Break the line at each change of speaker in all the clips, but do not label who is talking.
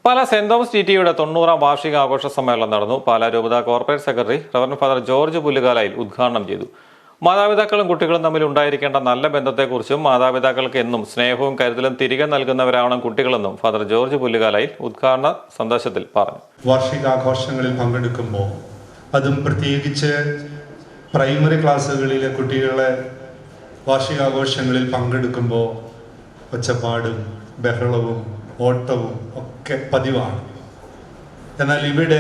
Pala saint Thomas ടി.ടിയുടെ 90ാം വാർഷിക ആഘോഷ സമ്മേളനം നടന്നു. പാലാ രൂപത corporate secretary reverend father George Pullukalayil ഉദ്ഘാടനം ചെയ്തു. മാതാപിതാക്കളും കുട്ടികളും തമ്മിൽ ഉണ്ടായിരിക്കേണ്ട നല്ല ബന്ധത്തെക്കുറിച്ചും മാതാപിതാക്കൾക്ക് എന്നും സ്നേഹവും കരുതലും തിരികെ നൽകുന്നവരാവണം കുട്ടികളെന്നും ഫാദർ ജോർജ് പുല്ലുകാലയിൽ ഉദ്ഘാടന സന്ദേശത്തിൽ പറഞ്ഞു.
വാർഷികാഘോഷങ്ങളിൽ പങ്കെടുക്കുമ്പോൾ, അതും പ്രത്യേകിച്ച് പ്രൈമറി ക്ലാസ്സുകളിലെ കുട്ടികളെ വാർഷികാഘോഷങ്ങളിൽ പങ്കെടുക്കുമ്പോൾ ഒച്ചപ്പാടും ബഹളവും ഓട്ടവും ഒക്കെ പതിവാണ്. എന്നാൽ ഇവിടെ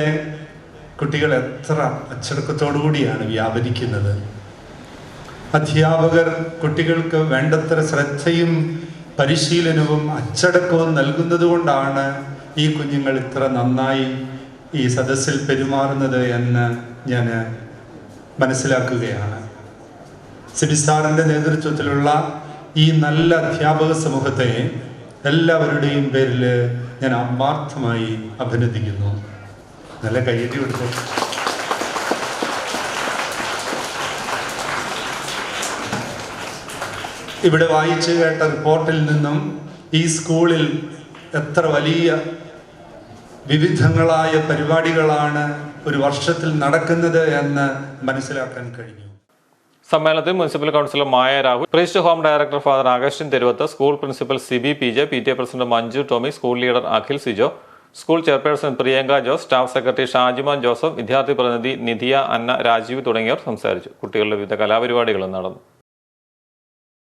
കുട്ടികൾ എത്ര അച്ചടക്കത്തോടുകൂടിയാണ് വ്യാപരിക്കുന്നത്. അധ്യാപകർ കുട്ടികൾക്ക് വേണ്ടത്ര ശ്രദ്ധയും പരിശീലനവും അച്ചടക്കവും നൽകുന്നത് കൊണ്ടാണ് ഈ കുഞ്ഞുങ്ങൾ ഇത്ര നന്നായി ഈ സദസ്സിൽ പെരുമാറുന്നത് എന്ന് ഞാൻ മനസ്സിലാക്കുകയാണ്. സിബിസാറിൻ്റെ നേതൃത്വത്തിലുള്ള ഈ നല്ല അധ്യാപക സമൂഹത്തെ എല്ലാവരുടെയും പേരിൽ ഞാൻ ആത്മാർത്ഥമായി അഭിനന്ദിക്കുന്നു. നല്ല കയ്യടി കൊടുത്തു. ഇവിടെ വായിച്ചു കേട്ട റിപ്പോർട്ടിൽ നിന്നും ഈ സ്കൂളിൽ എത്ര വലിയ വിവിധങ്ങളായ പരിപാടികളാണ് ഒരു വർഷത്തിൽ നടക്കുന്നത് എന്ന് മനസ്സിലാക്കാൻ കഴിഞ്ഞു.
സമ്മേളനത്തിൽ municipal councillor Maya Rahul, priest home director father Augustine Theruvath, school principal Sibi PJ, PTA president Manju Tomy, school leader Akhil Sijo, school chairperson Priyanka Jose, staff secretary Shajiman Joseph, വിദ്യാർത്ഥി പ്രതിനിധി നിധിയ, അന്ന, രാജീവ് തുടങ്ങിയവർ സംസാരിച്ചു. കുട്ടികളുടെ വിവിധ കലാപരിപാടികളും നടന്നു.